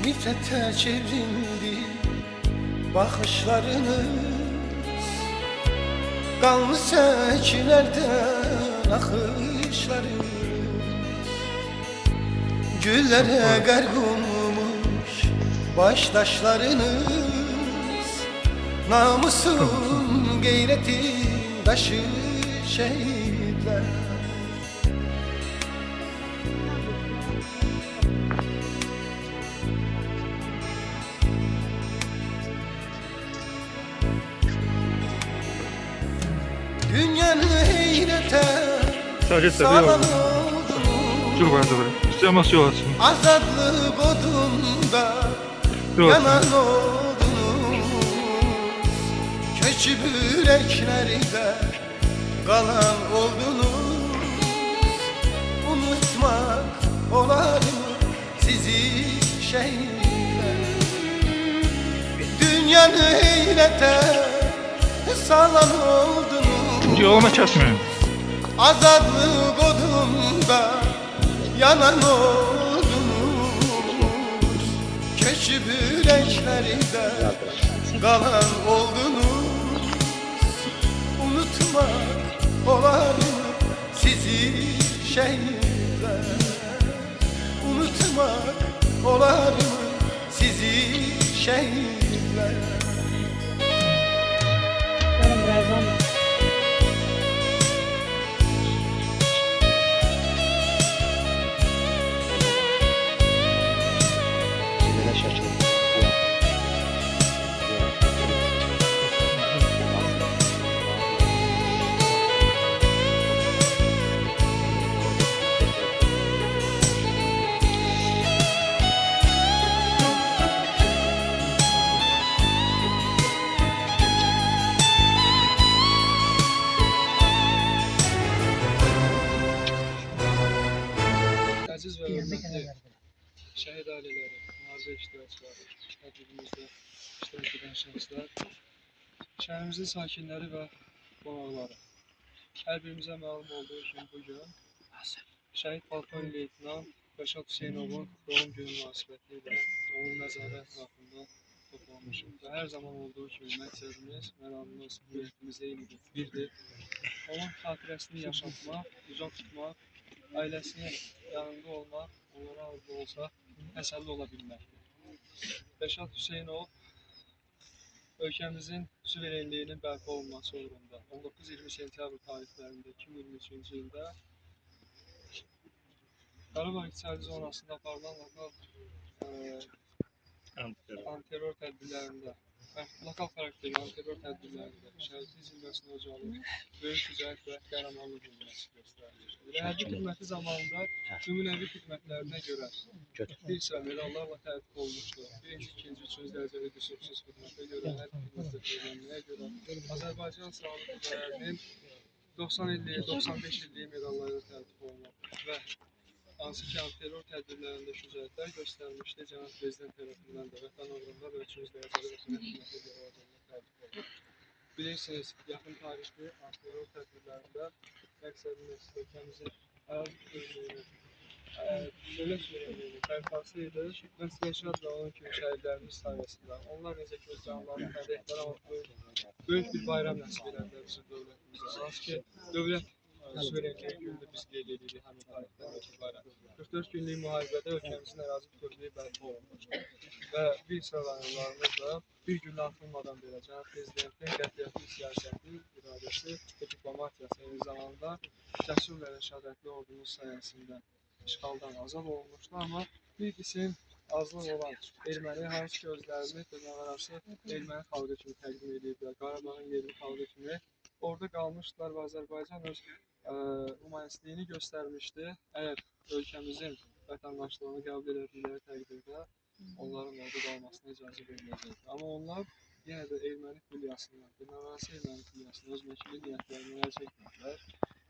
Nifrete çevrildi bakışlarınız, kanlı sekilerden akışlarınız, güllere garg olmuş baştaşlarınız, namusun gayretin taşı şehitler. Dünyanı heyrete salan oldunuz, azadlık odunda yanan oldunuz, köçüp yüreklerde kalan oldunuz. Unutmak olar mı sizi şehitler? Dünyanı heyrete salan oldunuz, yoluma kesmeyin. azadlık odunda yanan oldunuz, köçüp yüreklerinde kalan oldunuz. Unutmak olar mı sizi şehitler? Unutmak olar mı sizi şehitler? Aziz ve hürmetli şehit aileleri, müharibə iştirakçıları, tədbirimizdə iştirak edən şəxslər, şəhərimizin sakinləri və qonaqları. Hər birimizə məlum olduğu kimi bugün şəhid polkovnik leytenant Rəşad Hüseynovun doğum günü münasibətilə onun məzarı ətrafında toplanmışıq. Və hər zaman olduğu kimi məqsədimiz, məramımız, niyyətimiz birdir. Onun xatirəsini yaşatmaq, uzaq tutmaq, ailəsinin yanında olmaq, onlara az da olsa təsəlli ola bilməkdir. Rəşad Hüseynov ölkəmizin suverenliyinin bərpa olunması uğrunda 19-20 sentyabr tarixlərində 2023-cü ildə Qarabağ İqtisadi Zonasında aparılan lokal antiterror tədbirlərində, lokal xarakterli antiterror tədbirlərində şəhidin zirvəsinə ucalıb böyük şücaət və qəhrəmanlıq nümunəsi göstərilir. Və hərbi xidməti zamanında nümunəvi xidmətlərinə görə bir sıra medallarla təltif olunmuşdur. Birinci, ikinci, üçüncü dərəcəli qüsursuz xidmətə görə, hərbi xidmətə verilməyə görə Azərbaycan Silahlı Qüvvələrinin 90 illiyi, 95 illiyi medallarına təltif olunub və hansı ki, antiterror tədbirlərində şücaətlər göstərmişdi, Cənab Prezident tərəfindən də vətən uğrunda və üçüncü dərəcəli vətən xidmətə görə orada təltif olunub. bilirsiniz, yaxın tarixli antiterror tədbirlərində məqsədimiz ölkəmizin ərazi bütövlüyünü, dövlət suverenliyini bərpası idi və Siyəşat və onun kimi şəhidlərimiz sayəsində onlar necə ki öz canlarını fəda etdilər, böyük bir bayram nəsib edəndə bizim dövlətimizə. Hansı ki, dövlət suverenliyi günündə biz qeyd edirik həmin tarixdəki bayram. 44 günlük müharibədə ölkəmizin ərazi bütövlüyü bərpa olunmuşdur və bir sıra rayonlarımızda bir gün atılmadan belə Cənab Prezidentin qətiyyətli siyasəti, iradəsi və diplomatiyası eyni zamanda cəsur və rəşadətli ordumuz sayəsində işğaldan azad olunmuşdu. Amma bir qism azlıq olan erməni hansı ki özlərini dırnaqarası erməni xalqı kimi təqdim ediblər, Qarabağın yerli xalqı kimi orada qalmışdılar və Azərbaycan öz humanistliyini göstərmişdi. Əgər ölkəmizin vətəndaşlığını qəbul edildikləri təqdirdə onların orada qalmasına icazə veriləcəkdir. Amma onlar yenə də erməni filyasından, dırnaqarası erməni filyasından öz məkili niyyətlərini əl çəkmədilər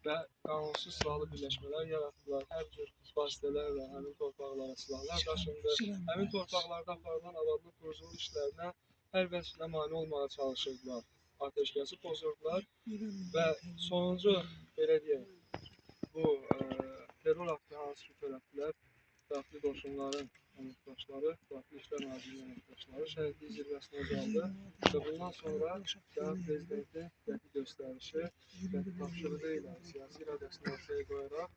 və qanunsuz silahlı birləşmələr yaratdılar. Hər cür vasitələrlə həmin torpaqlara silahlar daşındı. Həmin torpaqlarda aparılan abadlıq quruculuq işlərinə hər vəchlə mane olmağa çalışırdılar. Ateşkəsi pozurdular və sonuncu, belə deyək, bu terror aktı hansı ki törətdilər, daxili qoşunların əməkdaşları, Daxili İşlər Nazirliyinin əməkdaşları şəhidlik zirvəsinə ucaldı və bundan sonra Cənab Prezidentin qəti göstərişi, qəti tapşırığı ilə siyasi iradəsini ortaya qoyaraq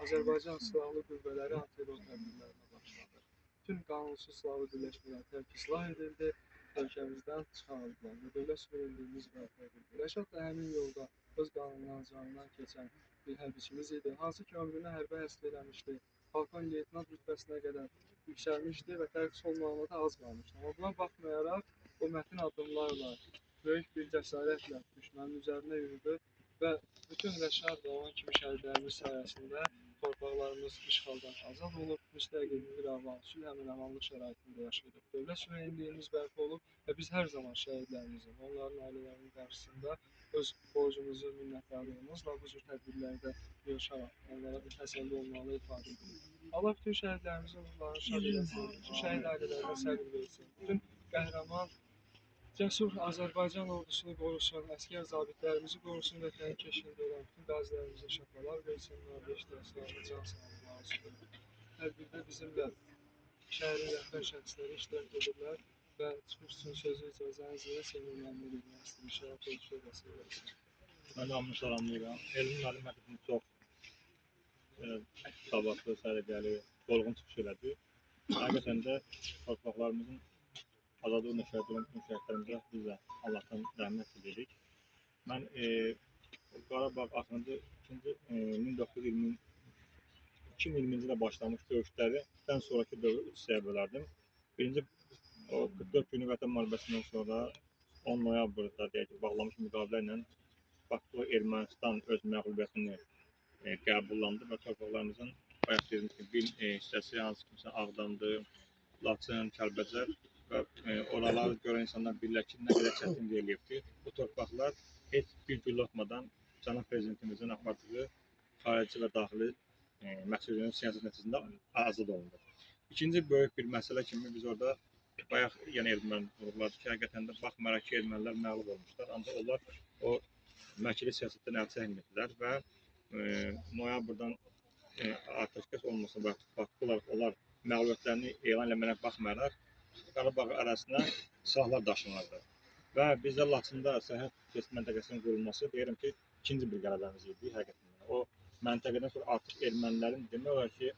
Azərbaycan Silahlı Qüvvələri antiterror tədbirlərinə başladı. Bütün qanunsuz silahlı birləşmələr tərk silah edildi, ölkəmizdən çıxarıldılar və dövlət suverenliyimiz bərpa edildi. Rəşad da həmin yolda öz qanundan, canından keçən bir hərbiçimiz idi. Hansı ki ömrünü hərbə həsr eləmişdi. Polkovnik leytenant rütbəsinə qədər yüksəlmişdi və tərk olmağına da az qalmışdı. Amma buna baxmayaraq o mətin addımlarla, böyük bir cəsarətlə düşmənin üzərinə yürüdü və bütün Rəşad və onun kimi şəhidlərimiz sayəsində torpaqlarımız işğaldan azad olub, müstəqil bir avan, sülh əmin-amanlıq şəraitində yaşayırıq. Dövlət suverenliyimiz bərpa olub və biz hər zaman şəhidlərimizin, onların ailələrinin qarşısında öz borcumuzu, minnətdarlığımızla bu cür tədbirlərdə yığışaraq onlara bir təsəlli olmalı ifadə edirik. Allah bütün şəhidlərimizin ruhlarını şad eləsin, bütün şəhid ailələrinə səbir versin, bütün qəhrəman, cəsur Azərbaycan ordusunu qorusun, əskər zabitlərimizi qorusun və təhlükəsində olan bütün qazilərimizə şəfalar versin və iştirakçılarına can sağlığı arzulayır. Tədbirdə bizimlə şəhərin rəhbər şəxsləri iştirak edirlər və çıxış üçün sözü icazənizlə Seymur Məmməd etmək istəyir. Şərəf oluşu vəsilə versin. Mən hamını salamlayıram. Elmin müəllim həqiqətən çox savadlı, səliqəli, dolğun çıxış elədi. Həqiqətən də torpaqlarımızın azadlığına şəhid olan bütün şəhidlərimizə biz də Allahdan rəhmət edirik. Mən Qarabağ axırıncı 2020-ci ilə başlamış döyüşlərdən sonraki dövrü 3 hissəyə bölərdim. Birinci, o 44 günlük Vətən müharibəsindən sonra 10 noyabrda deyək ki, bağlamış müqavilə ilə Bakı Ermənistan öz məğlubiyyətini qəbullandı və torpaqlarımızın bayaq dediyim kimi bir hissəsi hansı kimsə Ağdamdı, Laçın, Kəlbəcər və oraları görən insanlar bilirlər ki, nə qədər çətinlik eləyibdir. Bu torpaqlar heç bir gül atmadan Cənab Prezidentimizin apardığı xarici və daxili məsuliyyətin siyasət nəticəsində azad olundu. İkinci böyük bir məsələ kimi biz orada bayaq yəni erməni vurğuladı ki, həqiqətən də baxmayaraq ki, ermənilər məğlub olmuşlar, ancaq onlar o məkili siyasətdən əl çəkmədilər və noyabrdan atəşkəs olmasına və faktiki olaraq onlar məğlubiyyətlərini elan eləməyinə baxmayaraq Qarabağ ərazisinə silahlar daşınırdı. Və bizdə Laçında sərhəd keçid məntəqəsinin qurulması deyirəm ki, ikinci bir qələbəmiz idi həqiqətən. O məntəqədən sonra artıq ermənilərin demək olar ki,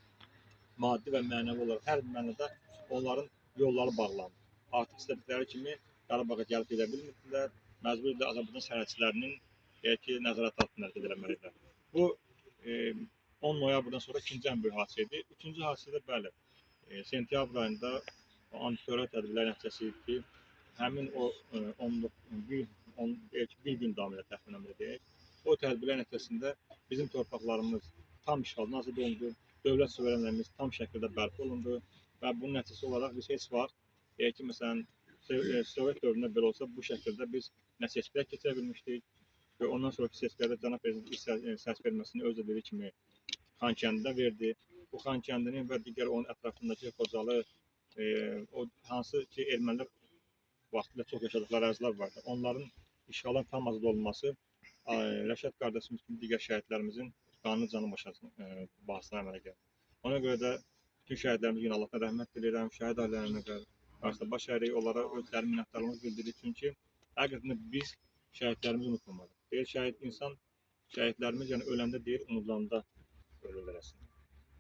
maddi və mənəvi olaraq hər mənada onların yolları bağlandı. Artıq istədikləri kimi Qarabağa gəlib gedə bilmirdilər, məcbur idi Azərbaycan sərhədçilərinin deyək ki, nəzarət altında hərəkət etməlidirlər. Bu 10 noyabrdan sonra ikinci ən böyük hadisə idi. Üçüncü hadisə də bəli, sentyabr ayında antiterror tədbirləri nəticəsi idi ki, həmin o bir gün davam edən təxminən belə deyək, o tədbirlər nəticəsində bizim torpaqlarımız tam işğaldan azad olundu, dövlət suverenliyimiz tam şəkildə bərpa olundu və bunun nəticəsi olaraq biz heç vaxt deyək ki, məsələn, Sovet dövründə belə olsa bu şəkildə biz nə seçkilər keçirə bilmişdik və ondan sonraki seçkilərdə Cənab Prezident səs verməsini öz dediyi kimi Xankəndidə verdi. Bu Xankəndinin və digər onun ətrafındakı Xocalı, o hansı ki ermənilər vaxtında çox yaşadıkları ərazilər vardı. Onların işğalın tam azad olunması Rəşad qardaşımız kimi digər şəhidlərimizin qanlı canı bahasına əmələ gəlir. Ona görə də bütün şəhidlərimizə gün Allahdan rəhmət diləyirəm, şəhid ailələrinə qarşı baş əyirik, onlara öz dərin minnətdarlığımızı bildiririk. Çünki həqiqətən biz şəhidlərimizi unutmamalıyıq. Deyir şəhid insan, şəhidlərimiz yəni öləndə deyir, unudulanda ölürlər əslində.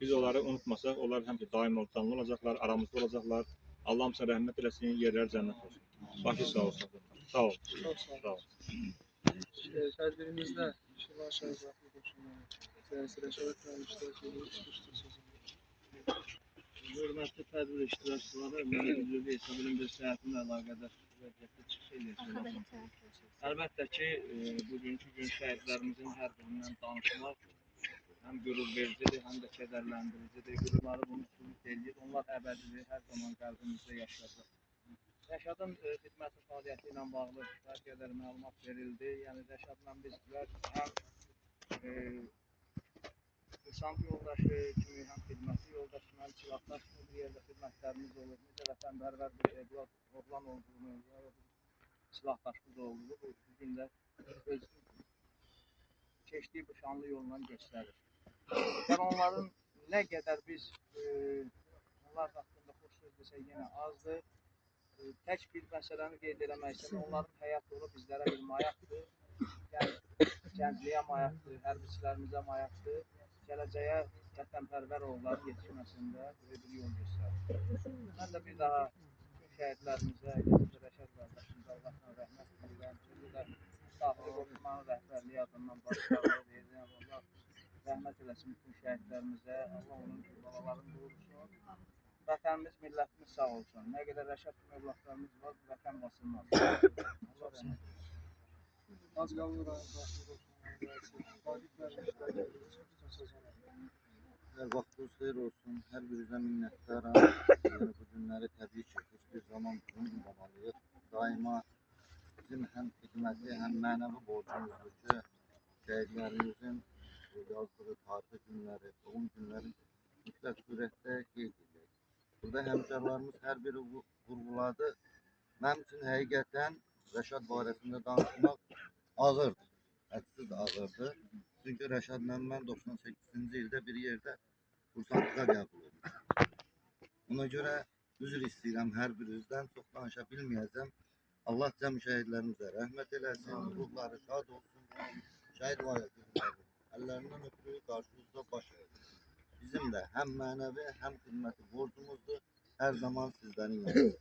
Biz onları unutmasaq, onlar həmişə daim canlı olacaqlar, aramızda olacaqlar. Allah hamısına rəhmət eləsin, yerləri cənnət olsun. Başı sağ olsun. Sağ ol. Çox sağ Sağ olun. ol. Tədbirimizdə Şirvan Şəhid Rəhmi Qoşunu Rəisi Rəşad bəy iştirak edir, çıxışdır sözü. Hörmətli tədbir iştirakçıları, mən üzrlü hesab edirəm bir səhətimlə əlaqədar vəziyyətdə çıxış edirəm. Əlbəttə ki, bugünkü gün şəhidlərimizin hər birindən danışmaq həm qürur vericidir, həm də kədərləndiricidir. Qürurları bunu sübut edir. Onlar əbədidir, hər zaman qəlbimizdə yaşayacaq. Rəşadın xidməti fəaliyyəti ilə bağlı bir qədər məlumat verildi. Yəni Rəşadla bizlər həm insan yoldaşı kimi, həm xidməti yoldaşı, həm silahdaş kimi bir yerdə xidmətlərimiz olur. Necə vətənpərvər bir evlad, oğlan olduğunu, silahdaşımız olduğunu bu gün də öz keçdiyi bu şanlı yolla göstərir. Yəni onların nə qədər biz onlar haqqında xoş söz desək yenə azdır. Tək bir məsələni qeyd eləmək istəyirəm. Onların həyat yolu bizlərə bir mayaqdır. Yəni gəncliyə mayaqdır, hərbiçilərimizə mayaqdır. Gələcəyə vətənpərvər oğulların yetişməsində bir yol göstərir. Mən də bir daha bütün şəhidlərimizə, Rəşad qardaşımıza Allahdan rəhmət diləyirəm. Sözü də daxili qoşmanın rəhbərliyi adından başçılarına verirəm. Allah rəhmət eləsin bütün şəhidlərimizə. Allah onun balalarını qorusun. Vətənimiz, millətimiz sağ olsun. Nə qədər Rəşad kimi övladlarımız var, bu vətən basılmaz. Allah rəhmət eləsin. Hacıqabul rayon daxili qoşunun rəisi Vaqif bəy iştirak edir, çıxışdır sözü. Hər vaxtınız xeyir olsun. Hər birinizə minnətdaram. Yəni bu günləri təbii ki, heç bir zaman unutmamalıyıq. Daima bizim həm xidməti, həm mənəvi borcumuzdur ki, şəhidlərimizin yazdığı tarixi günləri, doğum günləri mütləq surətdə qeyd edilir. Burada həmkarlarımız hər biri vurğuladı. Mənim üçün həqiqətən Rəşad barəsində danışmaq ağırdır. Hədsiz ağırdır. Çünki Rəşadla mən 98-ci ildə bir yerdə kursantlığa qəbul olmuşum. Ona görə üzr istəyirəm hər birinizdən, çox danışa bilməyəcəm. Allah cəm şəhidlərimizə rəhmət eləsin, ruhları şad olsun. Şəhid vayətlərimiz əllərindən öpürük, qarşınızda baş əyir. Bizim də həm mənəvi, həm xidməti borcumuzdur. Hər zaman sizlərin yanınızda.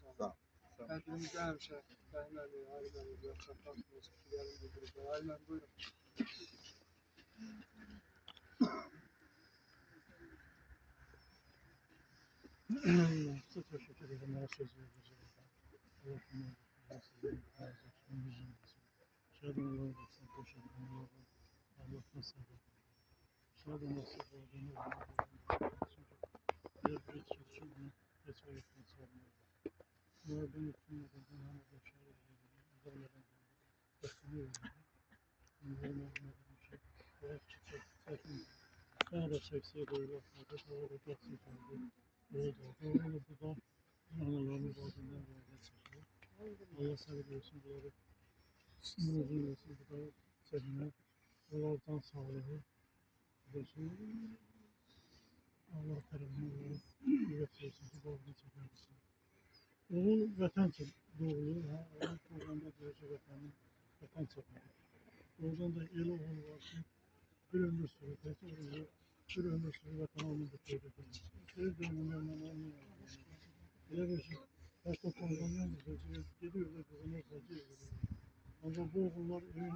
Sağ olun. Tədbirimizdə həmişə Fəhim Əli, Alim Əli, Rəşaddan fikirlərini bildirib. Alim Əli, buyurun. Çok teşekkür ederim. Bana söz verdiğiniz için. Allah sizin şadın olsun, teşekkür ederim. Allah nasip etsin. Şadın nasip olduğunu çünkü bir çalışımla geçerlikten sonra bunlardan hükümetten hem de şehir üzerlerden besliyor. Bunların bir şey. Evet, çok sakin. Sana da çekse böyle olsa da geçsin kaldı. Evet, doğru bu da analarımız olduğundan böyle çıkıyor. Allah seviyorsun bunları. Uzun olsun bu da seninle. Allah'tan sağlığı. Geçin. Allah tarafından üretsin ki doğru çekersin. Oğul vatan doğulu. Oğul programda diyorsa vatan çeker. Oradan da el oğul var ki bir ömür sürü, bir ömür sürü vatan olmadı köyde. Köy dönümlerden olmuyor. Öyle bir şey. Başka konudan geliyorlar kızına satıyor. Ama bu oğullar evin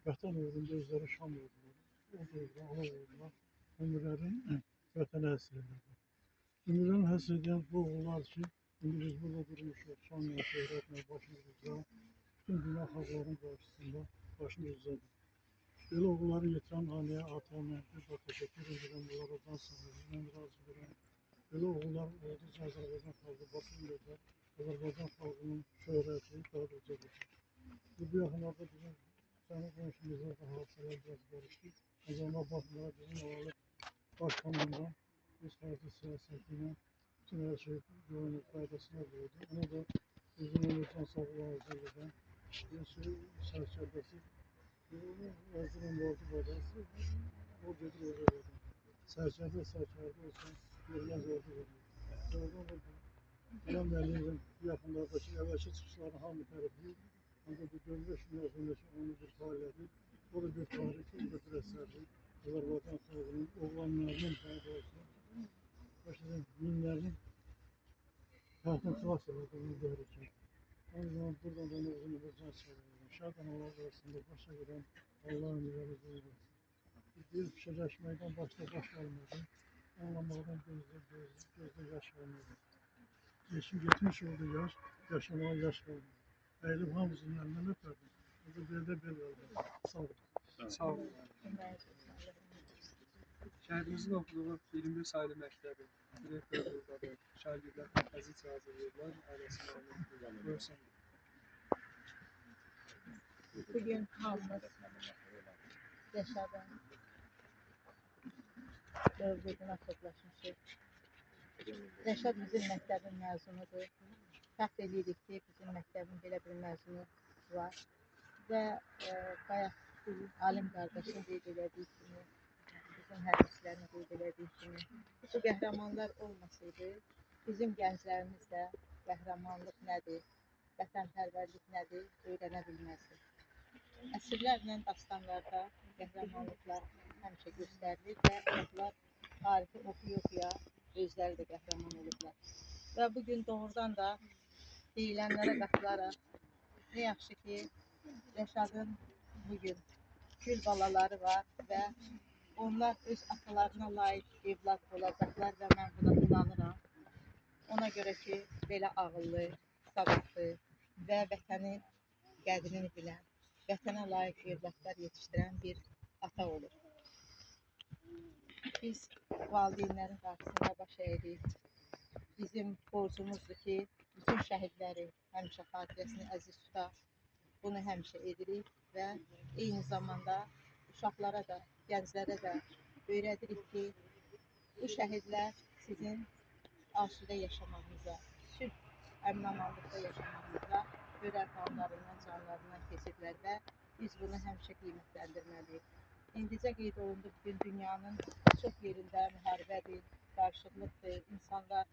vatan uğrunda özleri şan verdiler. O da ana uğruna ömürlerin vətənə həsr edirlər. Ömürlərin həsr edən bu oğullar için indi biz burada durmuşuq. Şanla, şöhrətlə, başımızda, bütün dünya xalqların qarşısında başımızdadır. Belə oğulları yetirən haneye, ataya, mənqib və təşəkkür edirəm. Bunlara can sağlayırım, razı edirəm. Belə oğullar olduqca Azərbaycan xalqı basılmayacaq. Azərbaycan xalqının şöhrəti daha da ucaqlaşır. Bu yaxınlarda bizim səni qonşumuzda da hadisələr biraz qarışdı. Azərbaycan baxımlara bizim oğlu başkanlığından biz xarici siyasetiyle bütün her şey güvenlik faydasına verdi. Ona da uzun ömür can sağlığı arzu ederim. Çarşambası, Erzurum oldu babası, o gelir orada oldu. Çarşamba olsun, görmez oldu oldu. Oradan oldu. Ulan Məliyevin yaxınlardakı əvvəlki çıxışlarını hamı tərəfləyir. Ancaq bu dövrə şunlaşındakı onun bir fəaliyyəti, o da bir tarixi, o da bir əsərdir. Azərbaycan xalqının oğlanlarının daha doğrusu, başlayın, minlərinin həyatını xilas edir, onu görürkən. Aynı zamanda buradan da onu uzun bir can çevirir. Şad analar arasında başa gedən Allah'ın yolu buyurur. Bir fikirləşməkdən başda baş almadı, anlamaqdan gözdə yaş almadı. Geçmiş oldu yaş, yaşamaya yaş kaldı. Eylül hamısının yanından öperdim. O da belde bel oldu. Sağ olun. Sağ olun. Şəhidimizin oxuduğu 21 sayılı məktəbi direktoru buradadır. Şagirdlər kompozisiya hazırlayırlar. Ailəsində buyursun. Bugün hamımız Rəşadın övgüdünə toplaşmışıq. Rəşad bizim məktəbin məzunudur. Fəxr edirik ki, bizim məktəbin belə bir məzunu var. Və bayaq alim qardaşın qeyd elədiyi kimi, bizim hərbiçilərin qeyd elədiyi kimi, bu qəhrəmanlar olmasaydı, bizim gənclərimiz də qəhrəmanlıq nədir, vətənpərvərlik nədir, öyrənə bilməzdi. Əsrlərlə dastanlarda qəhrəmanlıqlar həmişə göstərilir və uşaqlar tarihi oxuya-oxuya özləri də qəhrəman olublar. Və bugün doğrudan da deyilənlərə qatılaraq, nə yaxşı ki, Rəşadın bugün gül balaları var və onlar öz atalarına layiq evlad olacaqlar və mən buna inanıram. Ona görə ki, belə ağıllı, savadlı və vətənin qədrini bilən, vətənə layiq evladlar yetişdirən bir ata olur. Biz valideynlərin qarşısında baş əyirik. Bizim borcumuzdur ki, bütün şəhidləri həmişə xatirəsini əziz tutaq. Bunu həmişə edirik və eyni zamanda uşaqlara da, gənclərə də öyrədirik ki, bu şəhidlər sizin asudə yaşamağınıza, sülh, əmin-amanlıqda yaşamağınıza görər qanlarından, canlarından keçirlər və biz bunu həmişə qiymətləndirməliyik. İndicə qeyd olundu, bugün dünyanın çox yerində müharibədir, qarşılıqdır, insanlar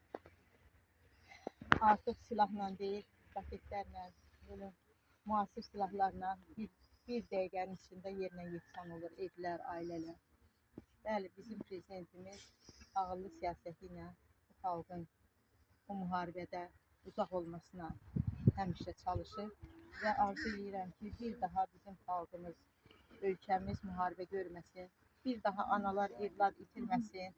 artıq silahla deyil, raketlərlə, müasir silahlarla bir dəqiqənin içində yerinə yeksan olur evlər, ailələr. Bəli, bizim prezidentimiz ağıllı siyasəti ilə bu xalqın bu müharibədə uzaq olmasına həmişə çalışır və arzu edirəm ki, bir daha bizim xalqımız, ölkəmiz müharibə görməsin, bir daha analar evlad itirməsin.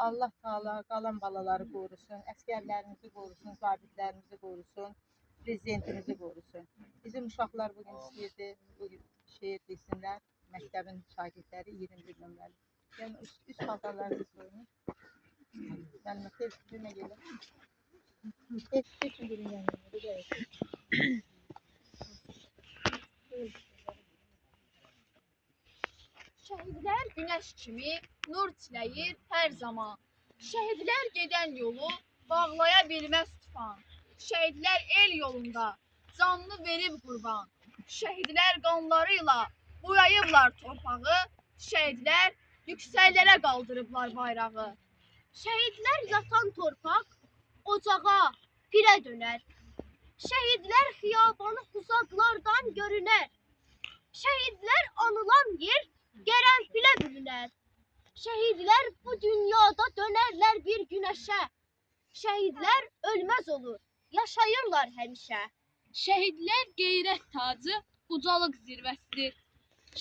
Allah Taala qalan balaları qorusun, əskərlərimizi qorusun, zabitlərimizi qorusun, prezidentimizi qorusun. Bizim uşaqlar bugün istəyirdi, bu şeir desinlər, məktəbin şagirdləri 21 nömrəli. Yəni, üst paltarlarını soyunur. Gəlmə, tez günə gelir. Keçin günün yanına. Şəhidlər günəş kimi nur çiləyir hər zaman. Şəhidlər gedən yolu bağlaya bilməz tufan. Şəhidlər el yolunda canını verib qurban. Şəhidlər qanlarıyla boyayıblar torpağı. Şəhidlər yüksəklərə qaldırıblar bayrağı. Şəhidlər yatan torpaq ocağa, pirə dönər. Şəhidlər xiyabanı uzaqlardan görünər. Şəhidlər anılan yer qərənfilə bürünər. Şəhidlər bu dünyada dönərlər bir günəşə. Şəhidlər ölməz olur, yaşayırlar həmişə. Şəhidlər qeyrət tacı, ucalıq zirvəsidir.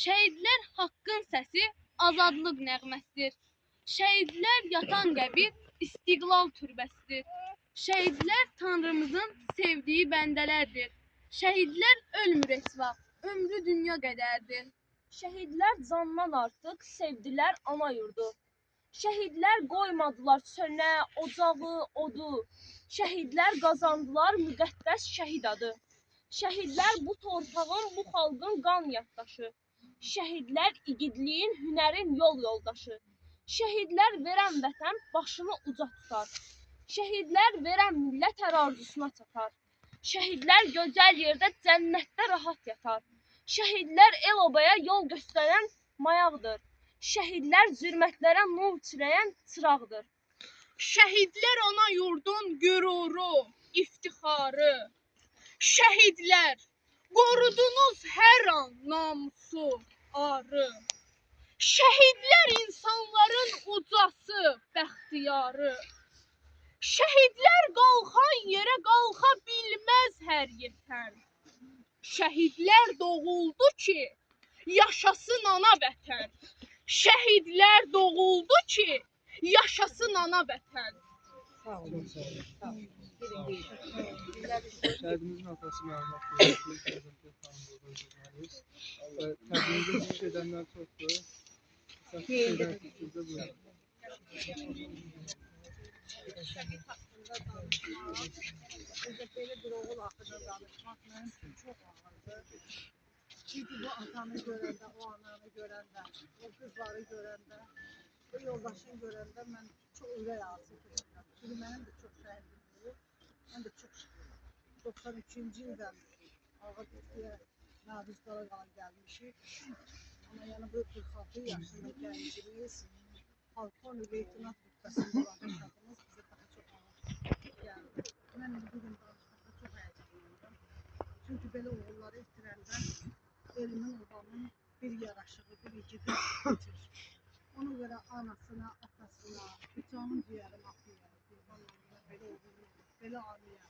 Şəhidlər haqqın səsi, azadlıq nəğməsidir. Şəhidlər yatan qəbir, istiqlal türbəsidir. Şəhidlər Tanrımızın sevdiyi bəndələrdir. Şəhidlər ölmür heç vaxt, ömrü dünya qədərdir. Şəhidlər candan artıq sevdilər ana yurdu. Şəhidlər qoymadılar sönə, ocağı, odu. Şəhidlər qazandılar müqəddəs şəhid adı. Şəhidlər bu torpağın, bu xalqın qan yaddaşı. Şəhidlər igidliyin, hünərin yol yoldaşı. Şəhidlər verən vətən başını uca tutar. Şəhidlər verən millət hər arzusuna çatar. Şəhidlər gözəl yerdə cənnətdə rahat yatar. Şəhidlər el obaya yol göstərən mayaqdır. Şəhidlər zülmətlərə nur çiləyən çıraqdır. Şəhidlər ana yurdun qüruru, iftixarı. Şəhidlər, qorudunuz hər an namusu, arı. Şəhidlər insanların ucası, bəxtiyarı. Şəhidlər qalxan yerə qalxa bilməz hər yetən. Şəhidlər doğuldu ki, yaşasın ana vətən. Şəhidlər doğuldu ki, yaşasın ana vətən. Sağ olun. Sağ olun. Birinci. Şəhidimizin atası məlumat verir ki, Qəzəmkət xanım buradan jurnalist. Təbliğdə çıxış edənlər çoxdur. Şeylər sizdə buyurun. Şəhid haqqında danışmaq, özə belə bir oğul haqqında danışmaq mənim üçün çox ağırdır. Çünki bu atanı görəndə, o ananı görəndə, o qızları görəndə, o yoldaşını görəndə mən çox ürək ağrısı keçirəm. Çünki mənim də çox şəhidimdir. Mən də çox şükür. 93-cü ildən Ağabeyliyə Naviz Qaraqala gəlmişik. Amma yəni bu 46 yaşında gəncimiz, Polkovnik leytenant rütbəsində olan şahsımız bizə daha çox ağır gəldi. Mən bu gün danışmaqda çox həyəcanlandım. Çünki belə oğulları itirəndə elimin, obamın bir yaraşığı, bir igidi bitir. Ona görə anasına, atasına, canım ciyərim atıyor. Belə oğullar, belə anıya,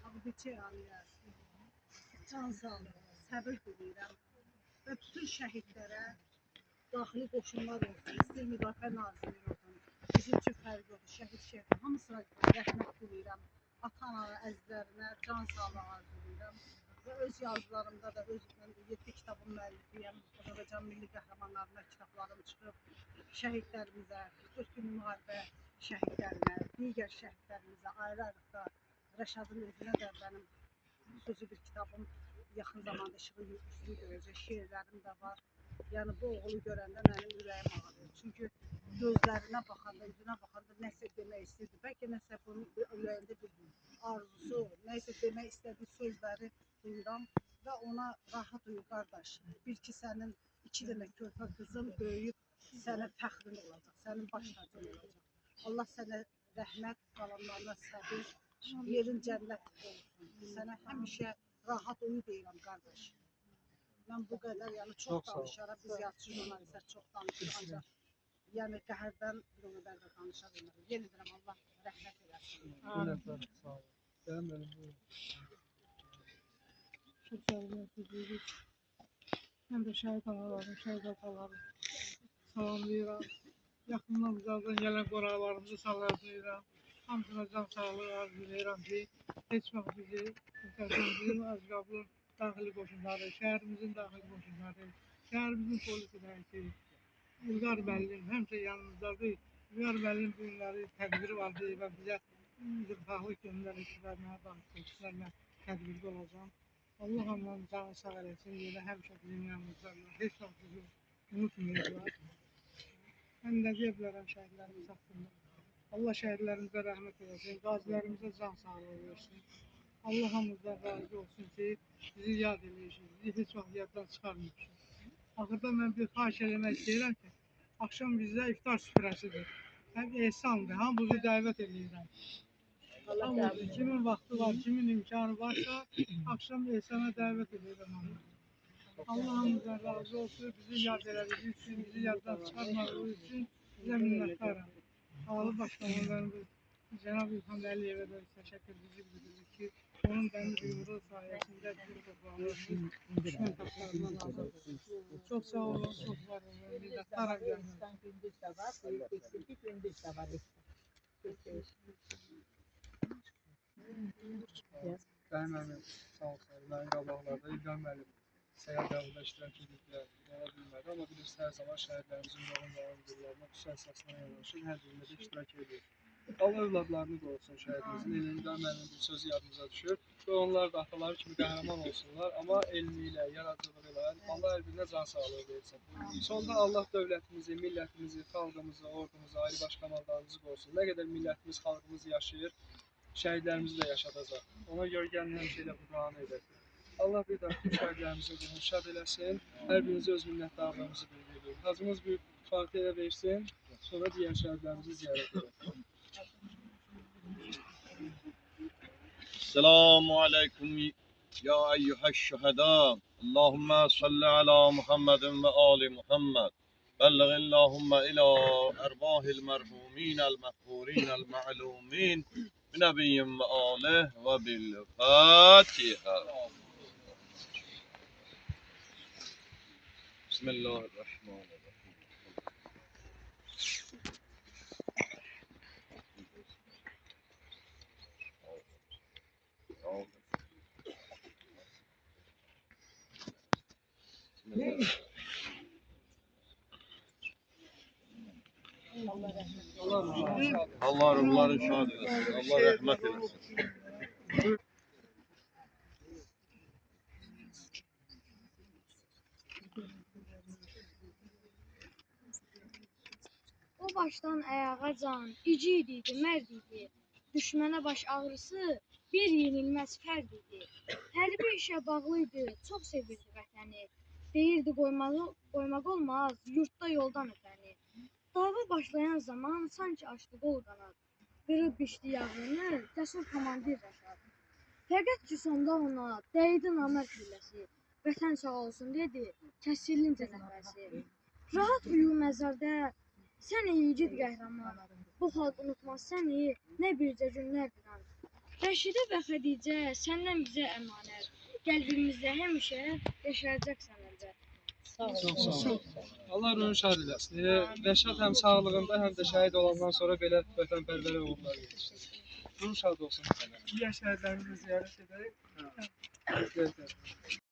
Ağabeyçək anıya can sağlığı, səbir diləyirəm. Və bütün şəhidlərə daxili qoşunlar olsun, İstər Müdafiə Nazirləri olsun, bizim üçün fərqi yoxdur, şəhid, hamısına rəhmət diləyirəm, ata-ana, əzizlərinə can sağlığı arzulayıram və öz yazılarımda da, mən 7 kitabın müəllifiyəm, Azərbaycan Milli Qəhrəmanlarına kitablarım çıxıb, şəhidlərimizə, 44 gün müharibə şəhidlərinə, digər şəhidlərimizə ayrı-ayrıqda Rəşadın özünə də mənim sözü bir kitabım yaxın zamanda işığı görəcək, şeirlərim də var. Yəni bu oğlu görəndə mənim ürəyim ağrıyor. Çünki gözlərinə baxanda, üzünə baxanda nəsə demək istəyirdi. Bəlkə nəsə bunun ürəyində bir arzusu, nəsə demək istədiyi sözləri duyuram və ona rahat uyu qardaş. Bil ki, sənin 2 dənə körpə qızın böyüyüb sənə fəxrin olacaq, sənin baş tacın olacaq. Allah sənə rəhmət, qalanlarına səbir, yerin cənnət olsun. Sənə həmişə rahat uyu deyirəm qardaş. Mən bu qədər, yəni çox danışaram, biz yazıçı jurnalistlər çox danışırıq, ancaq yəni qəhərdən bir o qədər də danışa bilmirik. Yenə deyirəm, Allah rəhmət eləsin. Minnətdarım, sağ olun. Gəlin mənim buyurun. Çox sağ olun, siz mən də şəhid analarım, şəhid atalarım salamlayıram. Yaxından uzaqdan gələn qonaqlarımızı salamlayıram. Hamısına can sağlığı arzulayıram ki, heç vaxt bizi bizim Azqablın daxili qoşunları, şəhərimizin daxili qoşunları, şəhərimizin polis idarəsi, İlqar müəllim həmişə yanımızdadır. İlqar müəllim bu günləri tədbiri vardı və bizə zirfaqlıq göndərdiklərinə, bağışlayışlarına tədbirdə olacağım. Allah onların canı sağ eləsin, yerə həmişə bizim yanımızdadır. Heç vaxt bizi unutmayacaqlar. Mən də deyə bilərəm şəhidlərimiz haqqında. Allah şəhidlərimizə rəhmət eləsin, qazilərimizə can sağlığı versin. Allah hamımızdan razı olsun ki, bizi yad eləyirsiniz, bizi heç vaxt yaddan çıxarmıyorsunuz. Axırda mən bir xahiş eləmək istəyirəm ki, axşam bizdə iftar süfrəsidir. Həm ehsandır, hamımızı dəvət edirəm. Hamımızı, kimin vaxtı var, kimin imkanı varsa, axşam ehsana dəvət edirəm hamımızı. Allah hamımızdan razı olsun, bizi yad elədiyi üçün, bizi yaddan çıxarmadığı üçün bizə minnətdarım. Ağlı başkanlarımız Cənab İlham Əliyevə də təşəkkürümüzü bildiririk ki, onun dəmir yumruğu sayəsində bizim torpağımız düşmən taşlarından azad olsun. Çox sağ olun, çox var olun, minnətdaram gəlməyiniz. Gündüz də var, eksiki gündüz də var. Dəyin əmin, sağ olsun, mənim qabaqlarda İlham Əliyev səyah qəbulda iştirak ediblər, ola bilmədi, amma bilirsiniz, hər zaman şəhidlərimizin yolun davam qürurlarına xüsusi əsasına yanaşır, hər birində də iştirak edir. Allah övladlarını qorusun şəhidimizin, elində mənim bir sözü yadımıza düşür və onlar da ataları kimi qəhrəman olsunlar, amma elmi ilə, yaradıcılığı ilə Allah hər birinə can sağlığı versin. Sonda Allah dövlətimizi, millətimizi, xalqımızı, ordumuzu, ayrı baş komandalarımızı qorusun. Nə qədər millətimiz, xalqımız yaşayır, şəhidlərimizi də yaşadacaq. Ona görə gəlin həmişə elə bu duanı edək. Allah bir daha bütün şəhidlərimizi ruhunu şad eləsin. Hər birinizə öz minnətdarlığımızı bildiririk. Hacımız bir Fatihə versin, sonra digər şəhidlərimizi ziyarət edək. السلام عليكم يا أيها الشهداء اللهم صل على محمد وآل محمد بلغ اللهم إلى أرواح المرحومين المغفورين المعلومين بنبي وآله وبالفاتحة بسم الله الرحمن الرحيم Allah ruhları şad eylesin. Allah rahmet eylesin. O başdan ayağa can, igid idi, mərd idi. Düşmənə baş ağrısı bir yenilməz fərd idi. Hərbi işə bağlı idi, çox sevirdi vətəni. Deyirdi qoymaq olmaz, yurtda yoldan ötəni. Dava başlayan zaman sanki açdı qol qanad. Qırıb biçdi yağını, cəsur komandir Rəşad. Fəqət ki sonda ona dəydi namərd gülləsi. Vətən sağ olsun dedi, kəsirlincə nəfəsi. Rahat uyu məzarda, sən igid qəhrəman. Bu xalq unutmaz səni, nə bircə günlərdir an. Rəşidə və Xədicə səndən bizə əmanət. Qəlbimizdə həmişə yaşayacaqsan əlbət. Çox sağ ol. Allah ruhunu şad eləsin. Rəşad həm sağlığında, həm də şəhid olandan sonra belə vətənpərvər oğullar yetişdirdi. Ruhu şad olsun. Digər şəhidlərimizi ziyarət edərək.